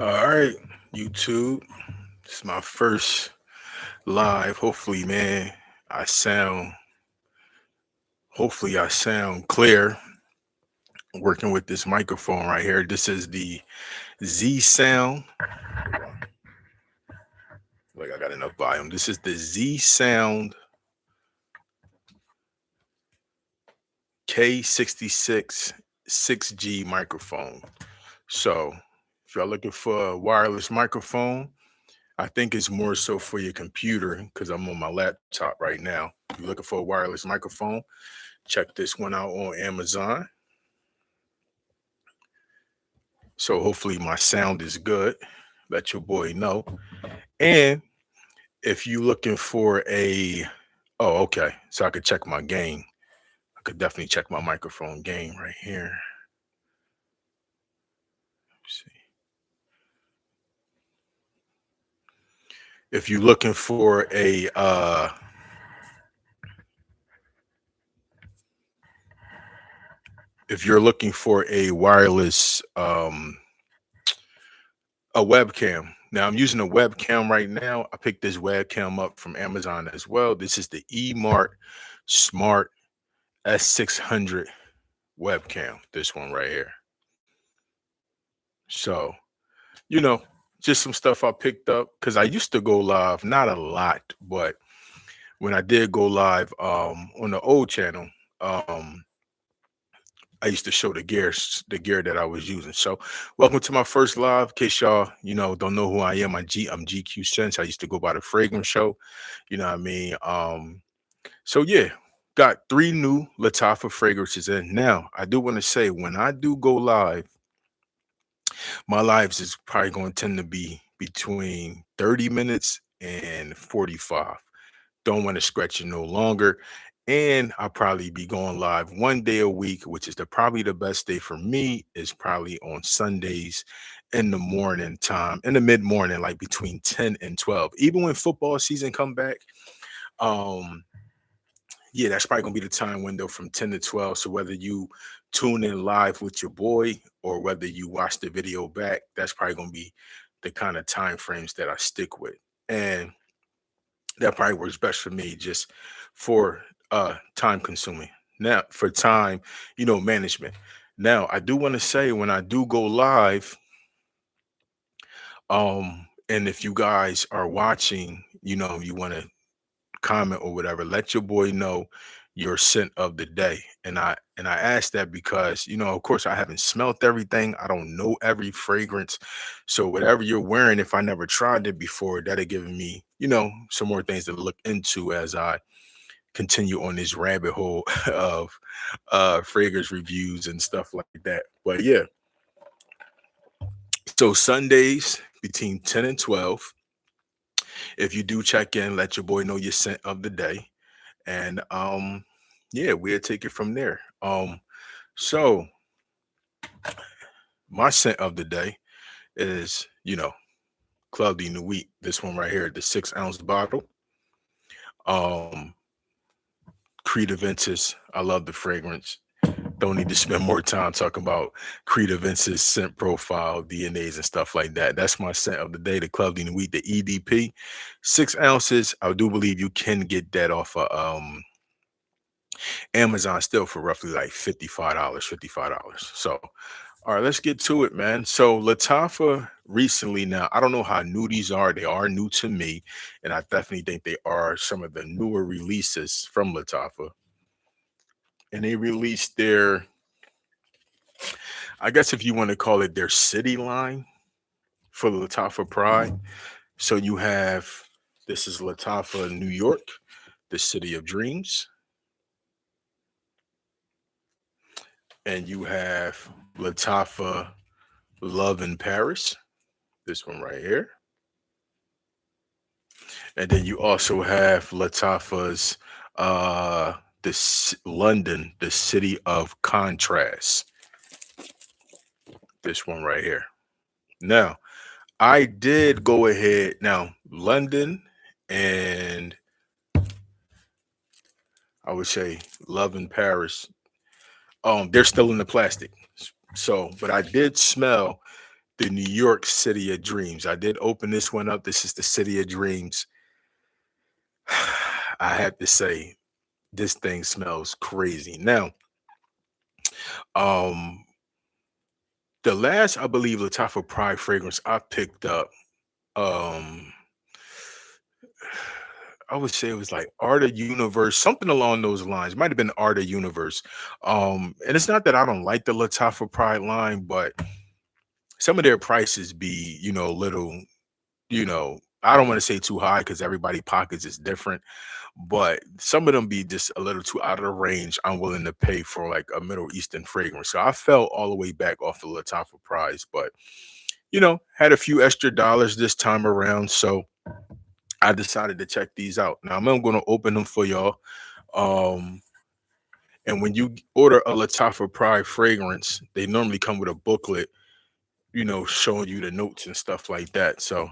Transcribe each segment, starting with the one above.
All right, YouTube. It's my first live. I sound hopefully I sound clear working with this microphone right here. This is the Z Sound. Like I got enough volume. This is the Z Sound K66 6G microphone. So, if y'all looking for a wireless microphone, I think it's more so for your computer because I'm on my laptop right now. If you're looking for a wireless microphone, check this one out on Amazon. So hopefully my sound is good. Let your boy know. And if you looking for okay. So I could check my gain. I could definitely check my microphone gain right here. Let's see. If you're looking for if you're looking for a wireless a webcam. Now I'm using a webcam right now. I picked this webcam up from Amazon as well. This is the eMart Smart S600 webcam. This one right here. So, you know, just some stuff I picked up because I used to go live, not a lot, but when I did go live on the old channel, um, I used to show the gear that I was using. So, welcome to my first live. In case y'all, don't know who I am, I'm GQ Sense. I used to go by the Fragrance Show. You know what I mean? So yeah, got three new Latafa fragrances in. Now, I do want to say when I do go live, my lives is probably going to tend to be between 30 minutes and 45. Don't want to stretch it no longer. And I'll probably be going live one day a week, which is probably the best day for me, is probably on Sundays in the morning time, in the mid morning, like between 10 and 12. Even when football season come back, um, yeah, that's probably gonna be the time window from 10 to 12. So whether you tune in live with your boy or whether you watch the video back, that's probably gonna be the kind of time frames that I stick with. And that probably works best for me just for time consuming. Now for time, management. Now I do want to say when I do go live, and if you guys are watching, you want to comment or whatever, let your boy know your scent of the day. And I ask that because of course I haven't smelt everything. I don't know every fragrance. So whatever you're wearing, if I never tried it before, that'll give me, some more things to look into as I continue on this rabbit hole of fragrance reviews and stuff like that. But yeah, so Sundays between 10 and 12. If you do check in, let your boy know your scent of the day. And yeah, we'll take it from there. So my scent of the day is, Club de Nuit. This one right here, the 6 ounce bottle. Um, Creed Aventus. I love the fragrance. Don't need to spend more time talking about Creed Aventus scent profile, DNAs, and stuff like that. That's my scent of the day, the Club de Nuit, the EDP. 6 ounces. I do believe you can get that off of Amazon still for roughly like $55, $55. So, all right, let's get to it, man. So, Latafa recently, now, I don't know how new these are. They are new to me, and I definitely think they are some of the newer releases from Latafa. And they released I guess if you want to call it their city line for Latafa Pride. So, you have this is Latafa, New York, the City of Dreams, and you have Latafa Love in Paris, this one right here. And then you also have Latafa's London, the city of contrast. This one right here. Now, I did go ahead. Now, London and I would say Love in Paris. They're still in the plastic. So, but I did smell the New York City of Dreams. I did open this one up. This is the City of Dreams. I have to say, this thing smells crazy. Now, um, the last, I believe, Latafa Pride fragrance I picked up, um, I would say it was like Art of Universe, something along those lines. Might have been Art of Universe. And it's not that I don't like the Latafa Pride line, but some of their prices be, little, I don't want to say too high because everybody pockets is different, but some of them be just a little too out of the range I'm willing to pay for like a Middle Eastern fragrance. So I fell all the way back off the Latafa price, but had a few extra dollars this time around. So I decided to check these out. Now I'm going to open them for y'all. Um, and when you order a Latafa Pride fragrance, they normally come with a booklet, showing you the notes and stuff like that. So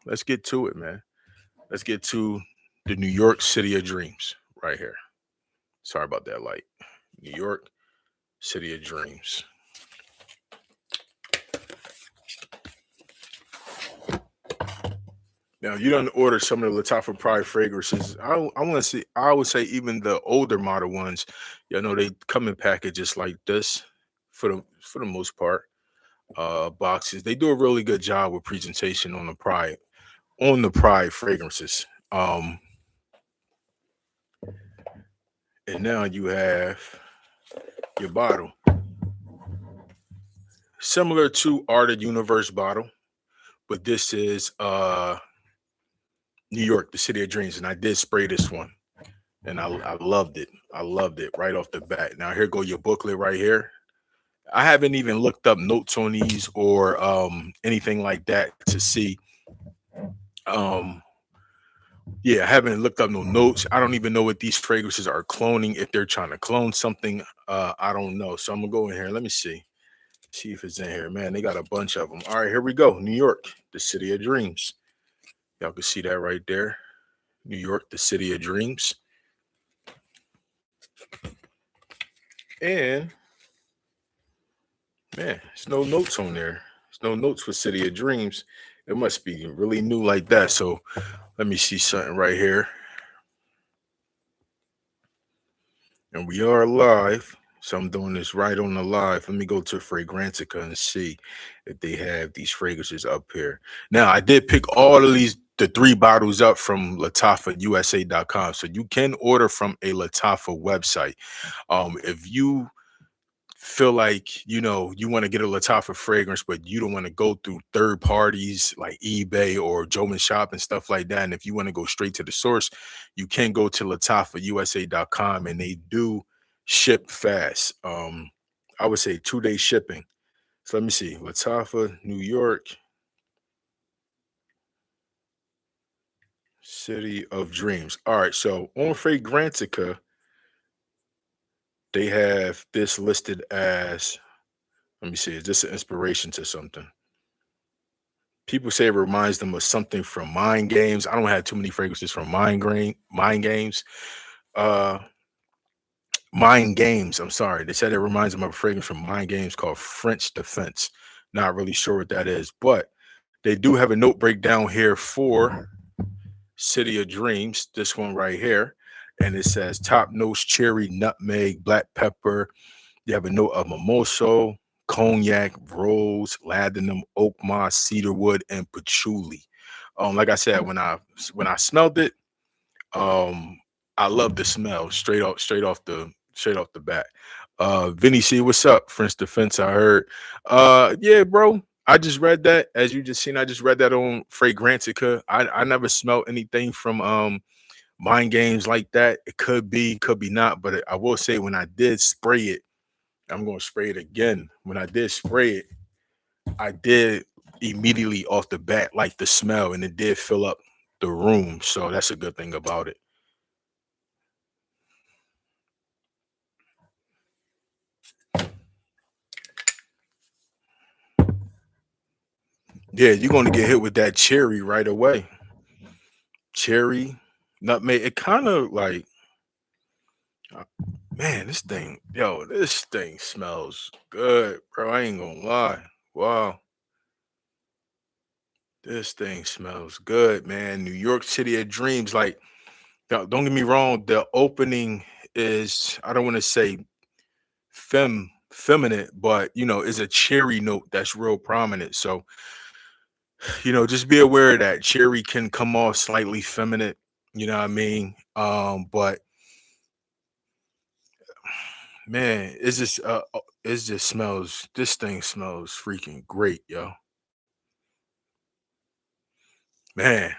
let's get to it, man. Let's get to the New York City of Dreams right here. Sorry about that light. New York City of Dreams. Now you don't order some of the Latafa Pride fragrances. I want to see. I would say even the older model ones. They come in packages like this for the most part. Boxes. They do a really good job with presentation on the Pride fragrances. And now you have your bottle, similar to Art of Universe bottle, but this is New York, the City of Dreams, and I did spray this one, and I loved it. I loved it right off the bat. Now here go your booklet right here. I haven't even looked up notes on these or anything like that to see. Um, yeah, I haven't looked up no notes. I don't even know what these fragrances are cloning. If they're trying to clone something, I don't know. So I'm gonna go in here. Let me see if it's in here. Man, they got a bunch of them. All right, here we go. New York, the City of Dreams. Y'all can see that right there. New York, the City of Dreams. And man, there's no notes on there. There's no notes for City of Dreams. It must be really new like that. So let me see something right here. And we are live. So I'm doing this right on the live. Let me go to Fragrantica and see if they have these fragrances up here. Now, I did pick all of the three bottles up from LatafaUSA.com. So you can order from a Latafa website. If you feel like you want to get a Latafa fragrance, but you don't want to go through third parties like eBay or Joe Shop and stuff like that, and if you want to go straight to the source, you can go to LatafaUSA.com, and they do ship fast. I would say 2 day shipping. So let me see, Latafa, New York City of Dreams. All right, so on Fragrantica, they have this listed as, let me see, is this an inspiration to something? People say it reminds them of something from Mind Games. I don't have too many fragrances from Mind Games. Uh, Mind Games. I'm sorry. They said it reminds them of a fragrance from Mind Games called French Defense. Not really sure what that is, but they do have a note breakdown here for City of Dreams. This one right here, and it says top notes: cherry, nutmeg, black pepper. You have a note of mimosa, cognac, rose, ladinum, oak moss, cedarwood, and patchouli. Like I said, when I smelled it, um, I love the smell straight off the bat. Vinny C, what's up? French Defense, I heard. Yeah, bro. I just read that. As you just seen, I just read that on Fragrantica. I never smelled anything from Mind Games like that. It could be not, but I will say when I did spray it, I'm going to spray it again. When I did spray it, I did immediately off the bat like the smell, and it did fill up the room. So that's a good thing about it. Yeah, you're going to get hit with that cherry right away. Cherry, nutmeg. It kind of like, uh, man, this thing smells good, bro. I ain't gonna lie. Wow. This thing smells good, man. New York City of Dreams. Like, don't get me wrong. The opening is, I don't want to say feminine, but is a cherry note that's real prominent. So, just be aware of that. Cherry can come off slightly feminine, you know what I mean? But man, it just smells, this thing smells freaking great, yo. Man,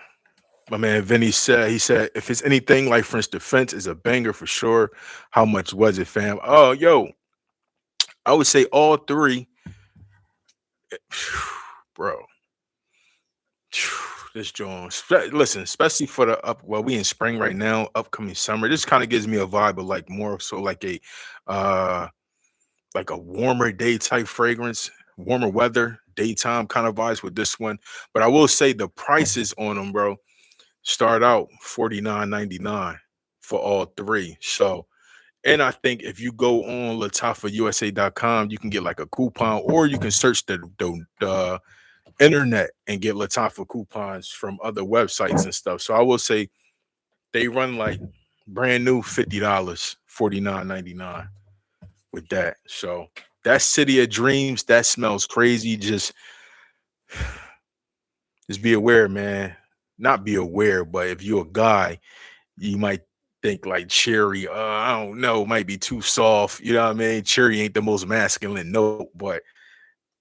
my man Vinny said, he said, if it's anything like French Defense is a banger for sure. How much was it, fam? Oh, yo, I would say all three. Bro. This joint, listen, especially for the well, we in spring right now, upcoming summer. This kind of gives me a vibe of like more so uh like a warmer day type fragrance, warmer weather, daytime kind of vibes with this one. But I will say the prices on them, bro, start out 49.99 for all three. So, and I think if you go on latafausa.com, you can get like a coupon, or you can search the internet and get Latafa coupons from other websites and stuff. So I will say they run like brand new $50, 49.99 with that. So that City of Dreams, that smells crazy. Just be aware, man. Not be aware, but if you're a guy, you might think like cherry, I don't know, might be too soft. You know what I mean? Cherry ain't the most masculine note, but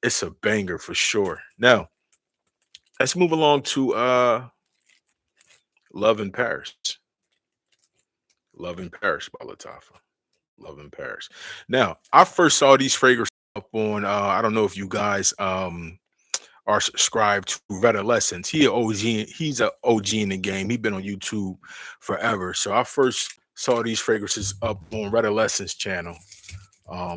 it's a banger for sure. Now, let's move along to Love in Paris. Love in Paris by Latafa. Love in Paris. Now, I first saw these fragrances up on I don't know if you guys are subscribed to Redolescence. He's a OG in the game. He's been on YouTube forever. So I first saw these fragrances up on Redolescence channel.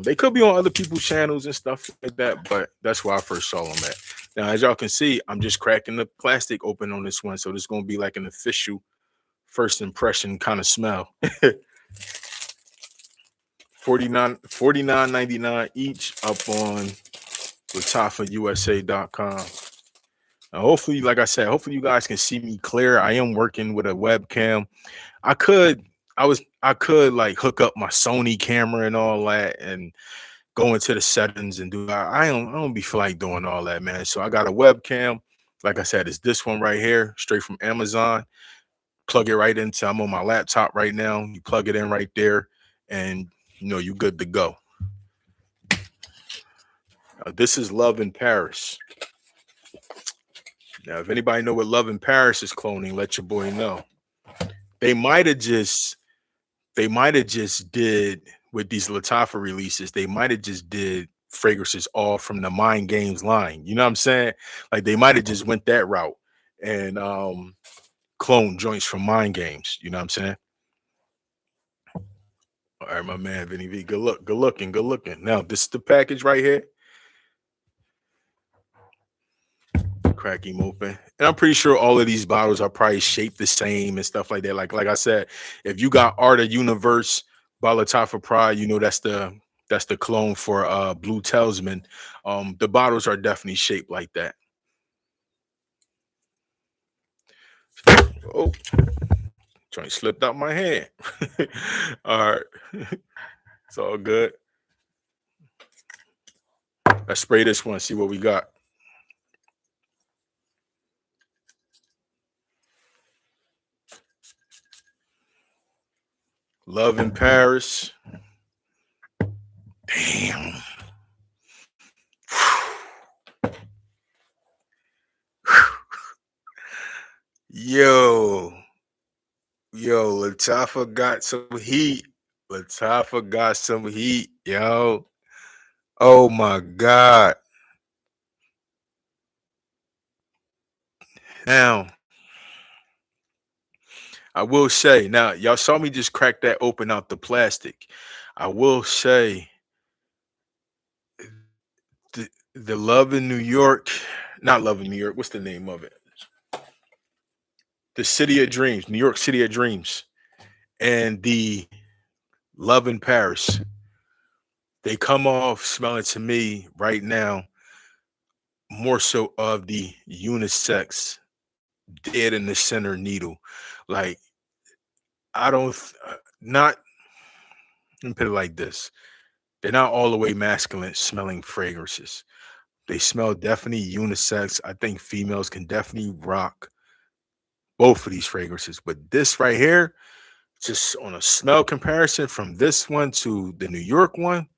They could be on other people's channels and stuff like that, but that's where I first saw them at. Now, as y'all can see, I'm just cracking the plastic open on this one, so this is gonna be like an official first impression kind of smell. 49.99 each up on latafausa.com. Now, hopefully, like I said, hopefully you guys can see me clear. I am working with a webcam. I could, I could like hook up my Sony camera and all that and go into the settings and do. I don't be feel like doing all that, man. So I got a webcam. Like I said, it's this one right here, straight from Amazon. Plug it right into. I'm on my laptop right now. You plug it in right there, and you good to go. This is Love in Paris. Now, if anybody know what Love in Paris is cloning, let your boy know. They might have just did with these Latafa releases, they might have just did fragrances all from the Mind Games line. You know what I'm saying? Like they might have just went that route and clone joints from Mind Games. You know what I'm saying? All right, my man Vinny V. Good looking, good looking. Now, this is the package right here. Crack him open. And I'm pretty sure all of these bottles are probably shaped the same and stuff like that. Like I said, if you got Art of Universe by Latafa Pride, that's the clone for Blue Talisman. The bottles are definitely shaped like that. Oh, joint slipped out my hand. All right. It's all good. Let's spray this one, see what we got. Love in Paris. Damn. Yo, Latafa got some heat. Latafa got some heat, yo. Oh my God. Now, I will say, now y'all saw me just crack that open out the plastic. I will say the Love in New York, not Love in New York, what's the name of it? The City of Dreams, New York City of Dreams, and the Love in Paris. They come off smelling to me right now more so of the unisex dead in the center needle. Like I don't not let me put it like this. They're not all the way masculine smelling fragrances. They smell definitely unisex. I think females can definitely rock both of these fragrances. But this right here, just on a smell comparison from this one to the New York one,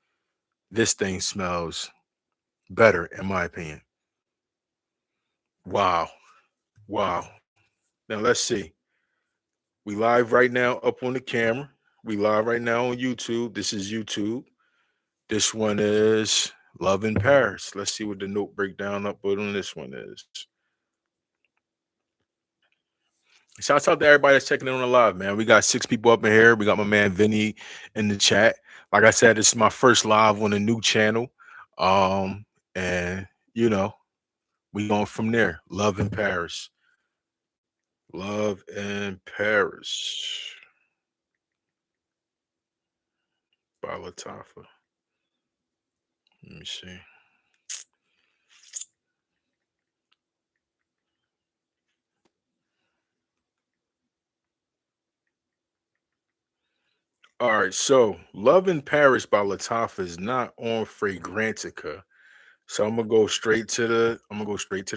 this thing smells better, in my opinion. Wow. Wow. Now let's see. We live right now up on the camera. We live right now on YouTube. This is YouTube. This one is Love in Paris. Let's see what the note breakdown upload on this one is. Shouts out to everybody that's checking in on the live, man. We got 6 people up in here. We got my man Vinny in the chat. Like I said, this is my first live on a new channel. And you know, we going from there. Love in Paris. Love in Paris by Latafa. Let me see. All right, so Love in Paris by Latafa is not on Fragrantica. So I'm gonna go straight to the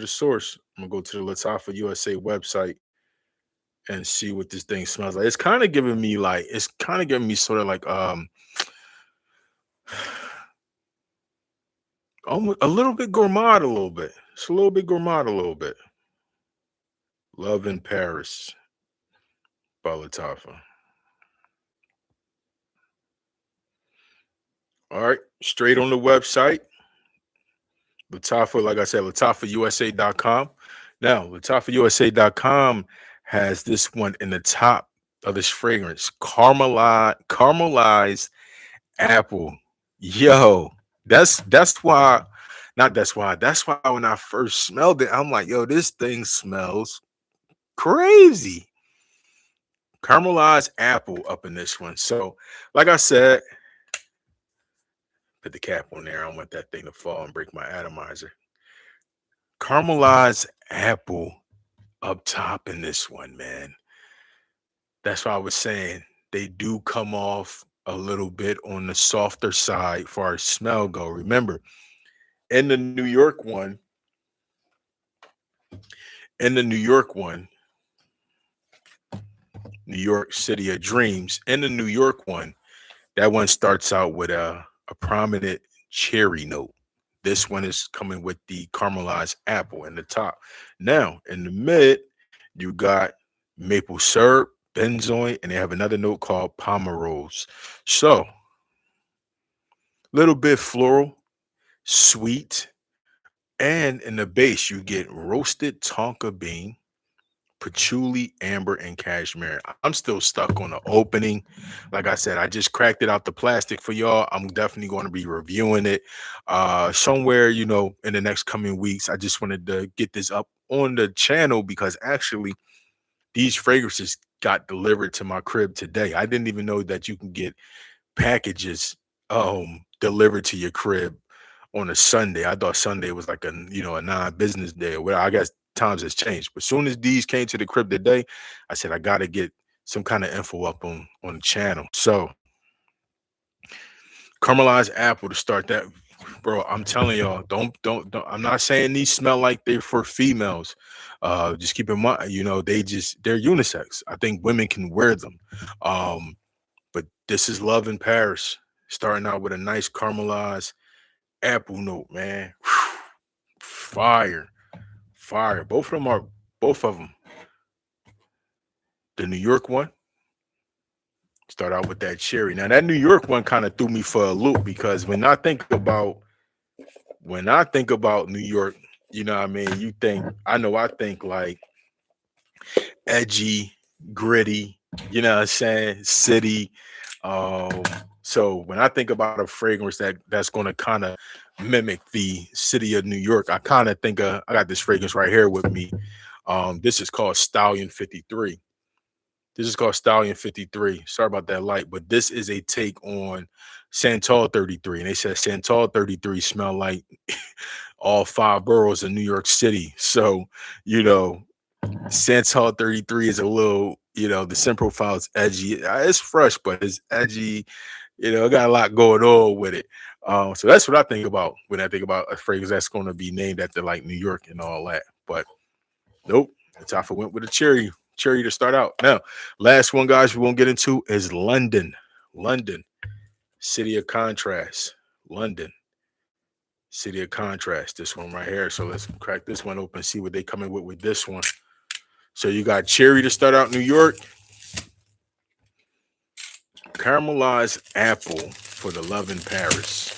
source. I'm gonna go to the Latafa USA website and see what this thing smells like. It's kind of giving me sort of like almost a little bit gourmand a little bit. It's a little bit gourmand a little bit. Love in Paris by Latafa. All right, straight on the website. Latafa, like I said, LatafaUSA.com. Now, LatafaUSA.com has this one in the top of this fragrance, caramelized apple. Yo, that's why, not that's why when I first smelled it, I'm like, yo, this thing smells crazy. Caramelized apple up in this one. So, like I said, put the cap on there. I don't want that thing to fall and break my atomizer. Caramelized apple up top in this one, man. That's why I was saying they do come off a little bit on the softer side for our smell go. Remember, in the New York one, in the New York one, New York City of Dreams, in the New York one, that one starts out with a prominent cherry note. This one is coming with the caramelized apple in the top. Now, in the mid, you got maple syrup, benzoin, and they have another note called pomerose. So, little bit floral, sweet, and in the base, you get roasted tonka bean, patchouli, amber, and cashmere. I'm still stuck on the opening. Like I said, I just cracked it out the plastic for y'all. I'm definitely going to be reviewing it somewhere, in the next coming weeks. I just wanted to get this up on the channel because actually these fragrances got delivered to my crib today. I didn't even know that you can get packages delivered to your crib on a Sunday. I thought Sunday was like a non-business day or whatever. I guess times has changed. But as soon as these came to the crib today, I said I gotta get some kind of info up on the channel. So caramelized apple to start that. Bro, I'm telling y'all, don't I'm not saying these smell like they're for females. Just keep in mind, they're unisex. I think women can wear them. But this is Love in Paris, starting out with a nice caramelized apple note, man. Fire, fire. Both of them. The New York one, start out with that cherry. Now that New York one kind of threw me for a loop because when I think about New York, you know what I mean? I think like edgy, gritty, you know what I'm saying, city. Um, so when I think about a fragrance that's gonna kind of mimic the city of New York, I kind of think I got this fragrance right here with me. This is called Stallion 53. This is called Stallion 53. Sorry about that light, but this is a take on Santal 33. And they said Santal 33 smell like all five boroughs in New York City. So, you know, Santal 33 is a little, the scent profile is edgy. It's fresh, but it's edgy. It got a lot going on with it. So that's what I think about when I think about a fragrance that's going to be named after like New York and all that. But nope, Latafa went with a cherry to start out. Now, last one, guys, we won't get into is London. London, city of contrast. London, city of contrast. This one right here. So let's crack this one open, see what they come in with this one. So you got cherry to start out New York, caramelized apple for the love in Paris.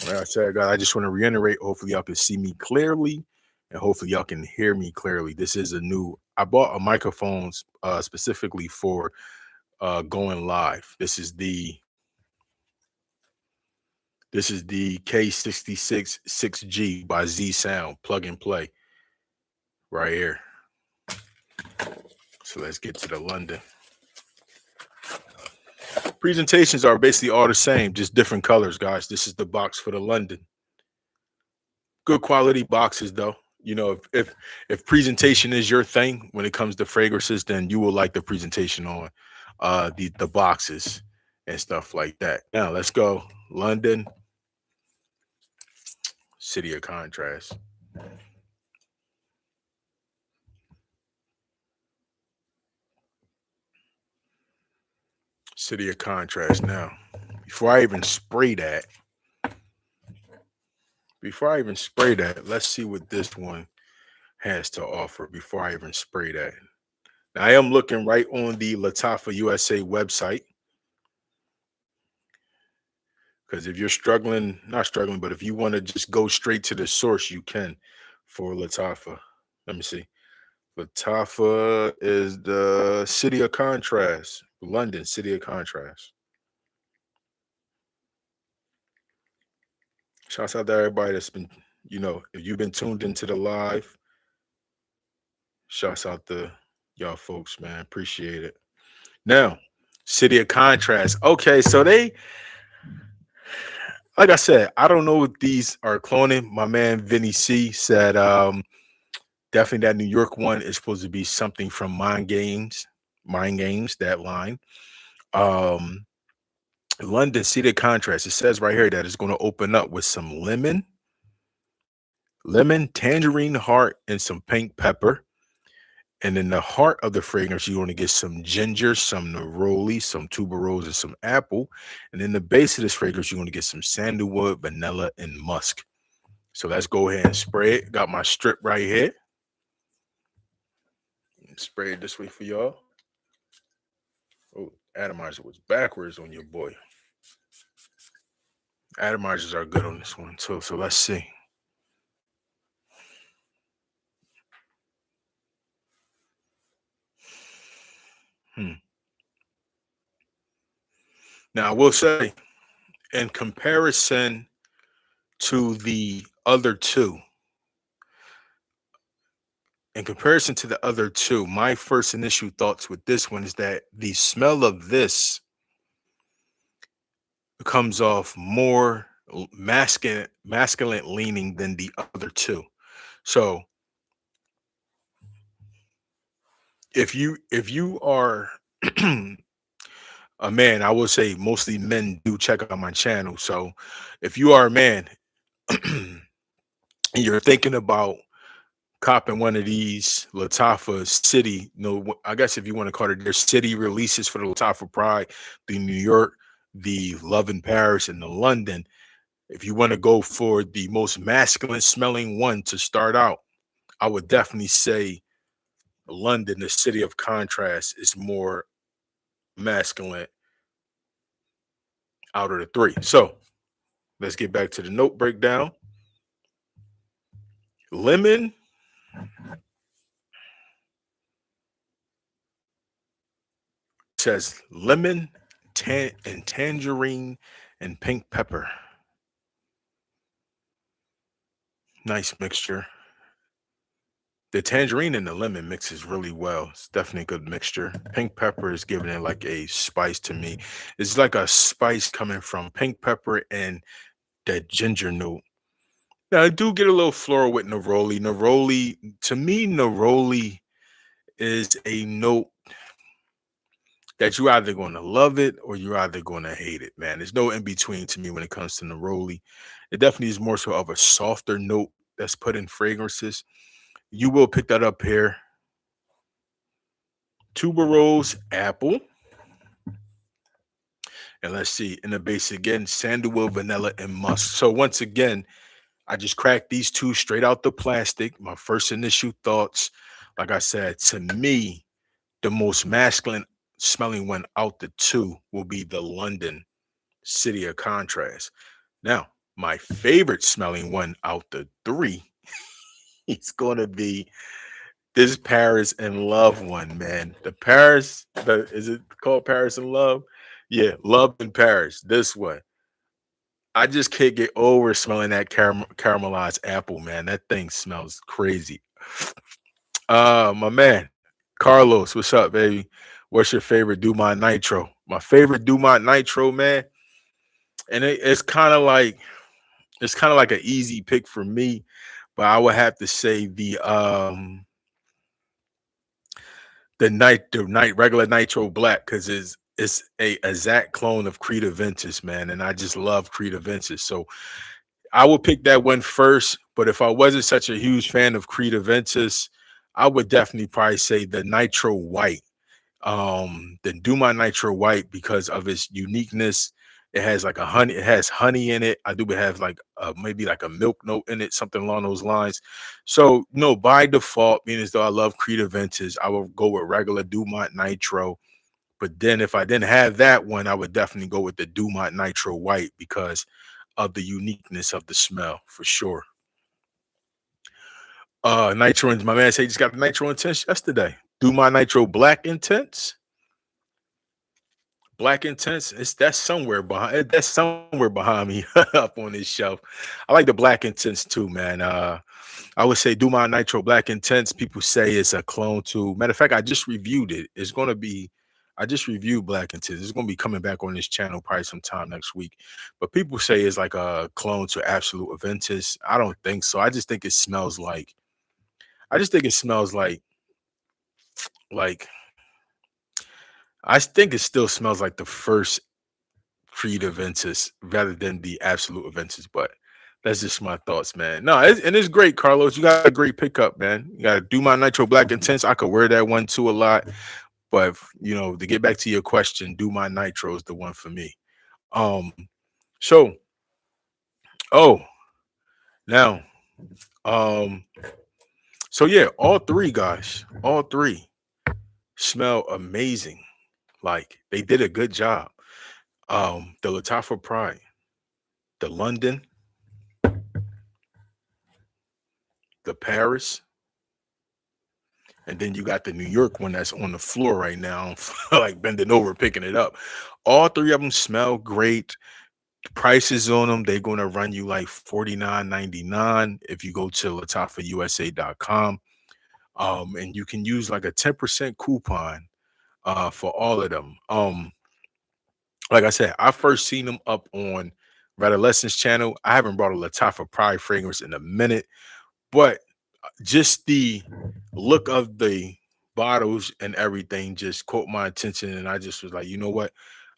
Like I said, guys, I just want to reiterate. Hopefully, y'all can see me clearly, and hopefully, y'all can hear me clearly. This is I bought a microphone specifically for going live. This is the K66 6G by Z Sound, plug and play, right here. So let's get to the London. Presentations are basically all the same, just different colors, guys. This is the box for the London. Good quality boxes, though. If presentation is your thing when it comes to fragrances, then you will like the presentation on the boxes and stuff like that. Now let's go. London, city of contrast. City of contrast. Now, before I even spray that, let's see what this one has to offer before I even spray that. Now, I am looking right on the Latafa USA website, because if you're struggling, not struggling, but if you want to just go straight to the source, you can for Latafa. Let me see. Latafa is the city of contrast, London, city of contrast. Shouts out to everybody that's been, if you've been tuned into the live, shouts out to y'all folks, man. Appreciate it. Now, city of contrast. Okay, so like I said, I don't know if these are cloning. My man Vinny C said definitely that New York one is supposed to be something from Mind Games, that line. Um London city of contrast. It says right here that it's going to open up with some lemon, tangerine heart, and some pink pepper. And in the heart of the fragrance, you're going to get some ginger, some neroli, some tuberose, and some apple. And in the base of this fragrance, you're going to get some sandalwood, vanilla, and musk. So let's go ahead and spray it. Got my strip right here. Spray it this way for y'all. Oh, atomizer was backwards on your boy. Atomizers are good on this one too. So let's see. Now I will say, in comparison to the other two, my first initial thoughts with this one is that the smell of this comes off more masculine leaning than the other two. So if you are a man, I will say mostly men do check out my channel. So if you are a man and you're thinking about copping one of these Latafa city, I guess if you want to call it their city releases for the Latafa Pride, the New York, the Love in Paris, and the London. If you want to go for the most masculine smelling one to start out, I would definitely say London, the city of contrast, is more masculine out of the three. So let's get back to the note breakdown. Lemon, says lemon, and tangerine, and pink pepper. Nice mixture. The tangerine and the lemon mixes really well. It's definitely a good mixture. Pink pepper is giving it like a spice to me. It's like a spice coming from pink pepper and that ginger note. Now I do get a little floral with neroli. Neroli, to me, neroli is a note that you're either going to love it or you're either going to hate it, man. There's no in between to me when it comes to neroli. It definitely is more so of a softer note that's put in fragrances. You will pick that up here. Tuberose, apple, and let's see, in the base again, sandalwood, vanilla, and musk. So once again, I just cracked these two straight out the plastic. My first initial thoughts, like I said, to me, the most masculine smelling one out the two will be the London City of Contrast. Now, my favorite smelling one out the three is going to be this Paris and Love one, man. The Paris, is it called Paris and Love? Yeah, Love in Paris. This one. I just can't get over smelling that caramelized apple, man. That thing smells crazy. My man, Carlos, what's up, baby? What's your favorite Dumont Nitro? My favorite Dumont Nitro, man. And it's kind of like an easy pick for me, but I would have to say the night regular Nitro Black because it's a exact clone of Creed Aventus, man, and I just love Creed Aventus. So I would pick that one first. But if I wasn't such a huge fan of Creed Aventus, I would definitely probably say the Nitro White. Then do my Nitro White because of its uniqueness. It has like a honey, it has honey in it. I do have like maybe like a milk note in it, something along those lines. So no, by default, being as though I love Creed Aventus, I would go with regular Dumont Nitro. But then if I didn't have that one, I would definitely go with the Dumont Nitro White because of the uniqueness of the smell for sure. Nitro, my man said he just got the Nitro Intense yesterday. Dumont Nitro Black Intense. Black Intense, that's somewhere behind that's somewhere behind me up on this shelf. I like the Black Intense too, man. I would say Do My Nitro Black Intense. People say it's a clone to. Matter of fact, I just reviewed it. It's going to be. I just reviewed Black Intense. It's going to be coming back on this channel probably sometime next week. But people say it's like a clone to Absolute Aventus. I don't think so. I just think it smells like. I just think it smells like. I think it still smells like the first Creed Aventus rather than the Absolute Aventus. But that's just my thoughts, man. No, and it's great, Carlos. You got a great pickup, man. You got to do my Nitro Black Intense. I could wear that one too a lot. But to get back to your question, do my Nitro is the one for me. Um, so oh now, um, so yeah, all three guys, all three smell amazing. Like they did a good job. The Latafa Pride, the London, the Paris, and then you got the New York one that's on the floor right now, like bending over, picking it up. All three of them smell great. The prices on them, they're going to run you like $49.99 if you go to latafausa.com. And you can use like a 10% coupon for all of them. Like I said, I first seen them up on Radolescent's channel. I haven't brought a Latafa Pride fragrance in a minute, but just the look of the bottles and everything just caught my attention, and I just was like, you know what?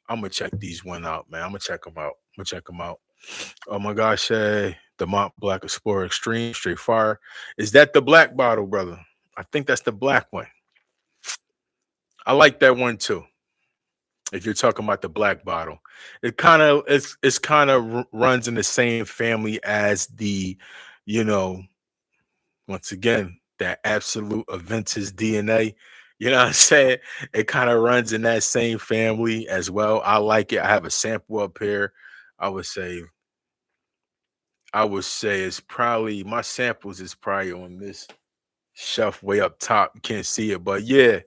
I'm gonna check these one out, man. I'm gonna check them out. I'm gonna check them out. Oh my gosh, the Mont Black Explorer Extreme Straight Fire. Is that the black bottle, brother? I think that's the black one. I like that one too. If you're talking about the black bottle, it's kind of runs in the same family as the, you know, once again, that Absolute Aventus DNA. You know what I'm saying? It kind of runs in that same family as well. I like it. I have a sample up here. I would say, it's probably my samples is probably on this shelf way up top. You can't see it, but yeah,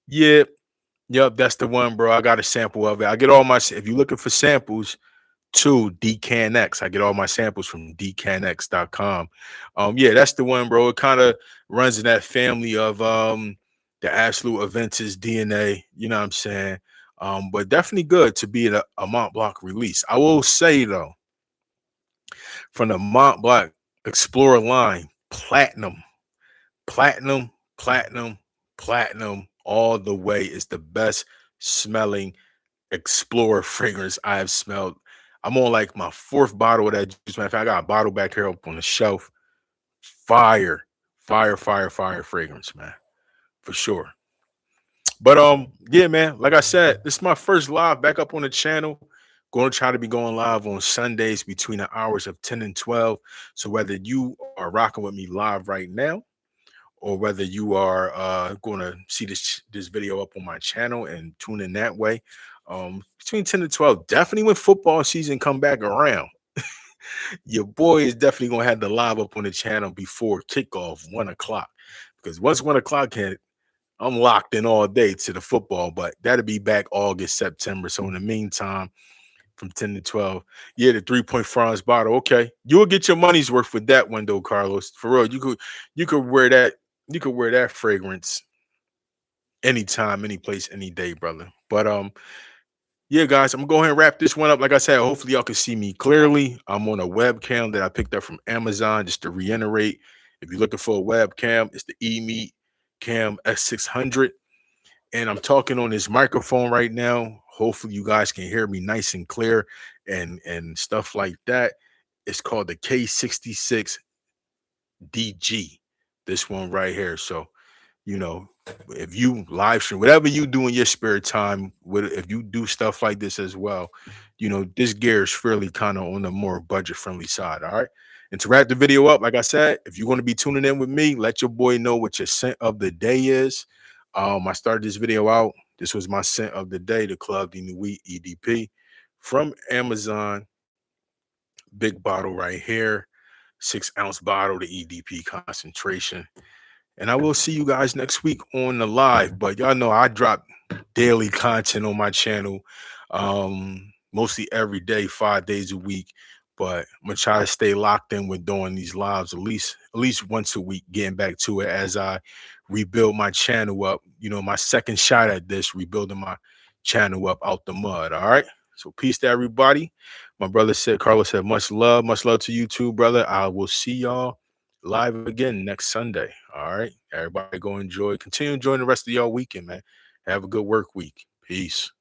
yeah, yep, that's the one, bro. I got a sample of it. I get all my if you're looking for samples, Two, DCanX. I get all my samples from dcanx.com. Yeah, that's the one, bro. It kind of runs in that family of the absolute Aventus DNA. You know what I'm saying? But definitely good to be a Mont Blanc release. I will say though, from the Mont Blanc Explorer line, platinum, platinum, platinum, all the way is the best smelling Explorer fragrance I have smelled. I'm on like my fourth bottle of that juice. Matter of fact, I got a bottle back here up on the shelf. Fire, fire, fire, fire fragrance, man, for sure. But yeah, man. Like I said, this is my first live back up on the channel. Going to try to be going live on Sundays between the hours of 10 and 12. So whether you are rocking with me live right now, or whether you are going to see this video up on my channel and tune in that way, between 10 to 12, definitely when football season come back around, your boy is definitely going to have the live up on the channel before kickoff, 1 o'clock. Because once 1 o'clock hit, I'm locked in all day to the football, but that'll be back August, September. So in the meantime, from 10 to 12, yeah, the 3-point France bottle. Okay, you'll get your money's worth with that one though, Carlos. For real, you could wear that. You could wear that fragrance anytime, any place, any day, brother. But yeah, guys, I'm gonna go ahead and wrap this one up. Like I said, hopefully y'all can see me clearly. I'm on a webcam that I picked up from Amazon. Just to reiterate, if you're looking for a webcam, it's the eMeet Cam S600, and I'm talking on this microphone right now. Hopefully, you guys can hear me nice and clear, and stuff like that. It's called the K66 DG. This one right here. So you know, if you live stream, whatever you do in your spare time, if you do stuff like this as well, this gear is fairly kind of on the more budget friendly side. All right. And to wrap the video up, like I said, if you're going to be tuning in with me, let your boy know what your scent of the day is. I started this video out. This was my scent of the day, the Club de Nuit EDP from Amazon. Big bottle right here, 6-ounce bottle, the EDP concentration. And I will see you guys next week on the live. But y'all know I drop daily content on my channel, mostly every day, 5 days a week. But I'm gonna try to stay locked in with doing these lives at least once a week, getting back to it as I rebuild my channel up. My second shot at this, rebuilding my channel up out the mud. All right. So peace to everybody. My brother said, Carlos said, much love to you too, brother. I will see y'all live again next Sunday. All right. Everybody go enjoy. Continue enjoying the rest of y'all weekend, man. Have a good work week. Peace.